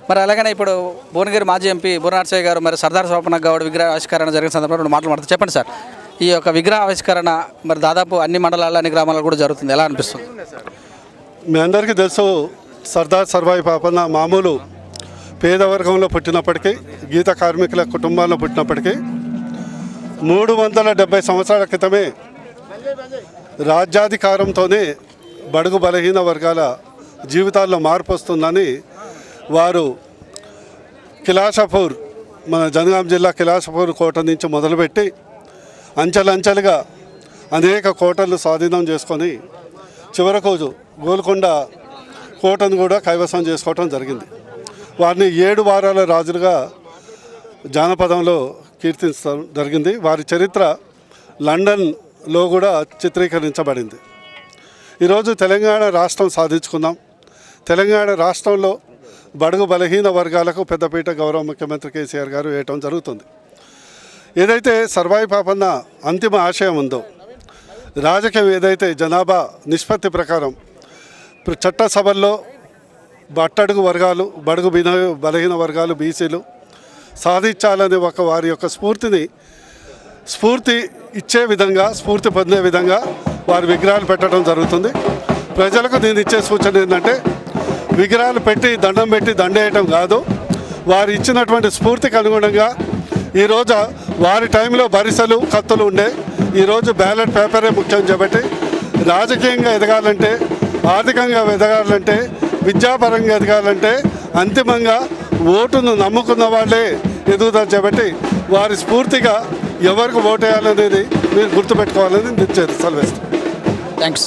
మరి అలాగనే ఇప్పుడు భువనగిరి మాజీ ఎంపీ బుర్రనరసయ్య గారు మరి సర్దార్ స్వప్న గౌడ్ విగ్రహ ఆవిష్కరణ జరిగిన సందర్భంలో 2 మాటలు మాట్లాడుతూ చెప్పండి సార్. ఈ యొక్క విగ్రహ ఆవిష్కరణ మరి దాదాపు అన్ని మండలాల్లో అన్ని గ్రామాల్లో కూడా జరుగుతుంది, ఎలా అనిపిస్తుంది? మీ అందరికీ తెలుసు, సర్దార్ సర్వాయి పాపన్న మామూలు పేదవర్గంలో పుట్టినప్పటికీ, గీత కార్మికుల కుటుంబాల్లో పుట్టినప్పటికీ 370 సంవత్సరాల క్రితమే రాజ్యాధికారంతోనే బడుగు బలహీన వర్గాల జీవితాల్లో మార్పు వస్తుందని వారు కిలాషపూర్, మన జనగాం జిల్లా కిలాషపూర్ కోట నుంచి మొదలుపెట్టి అంచెలంచెలుగా అనేక కోటలు స్వాధీనం చేసుకొని చివరకు గోల్కొండ కోటను కూడా కైవసం చేసుకోవటం జరిగింది. వారిని 7 వారాల రాజులుగా జానపదంలో కీర్తించడం జరిగింది. వారి చరిత్ర లండన్లో కూడా చిత్రీకరించబడింది. ఈరోజు తెలంగాణ రాష్ట్రం సాధించుకున్నాం. తెలంగాణ రాష్ట్రంలో బడుగు బలహీన వర్గాలకు పెద్దపీట గౌరవ ముఖ్యమంత్రి కేసీఆర్ గారు వేయటం జరుగుతుంది. ఏదైతే సర్వాయి పాపన్న అంతిమ ఆశయం ఉందో, రాజకీయం ఏదైతే జనాభా నిష్పత్తి ప్రకారం చట్టసభల్లో అట్టడుగు వర్గాలు, బడుగు బలహీన వర్గాలు, బీసీలు సాధించాలనే వారి యొక్క స్ఫూర్తి ఇచ్చే విధంగా, స్ఫూర్తి పొందే విధంగా వారి విగ్రహాలు పెట్టడం జరుగుతుంది. ప్రజలకు నేను ఇచ్చే సూచన ఏంటంటే, విగ్రహాలు పెట్టి దండం పెట్టి దండేయటం కాదు, వారు ఇచ్చినటువంటి స్ఫూర్తికి అనుగుణంగా ఈరోజు వారి టైంలో బరిసెలు కత్తులు ఉండే, ఈరోజు బ్యాలెట్ పేపరే ముఖ్యం కాబట్టి రాజకీయంగా ఎదగాలంటే, ఆర్థికంగా ఎదగాలంటే, విద్యాపరంగా ఎదగాలంటే అంతిమంగా ఓటును నమ్ముకున్న వాళ్ళే ఎదుగుతారు కాబట్టి వారి స్ఫూర్తిగా ఎవరికి ఓటేయాలనేది మీరు గుర్తుపెట్టుకోవాలని నేను సెలవిస్తాను. థ్యాంక్స్.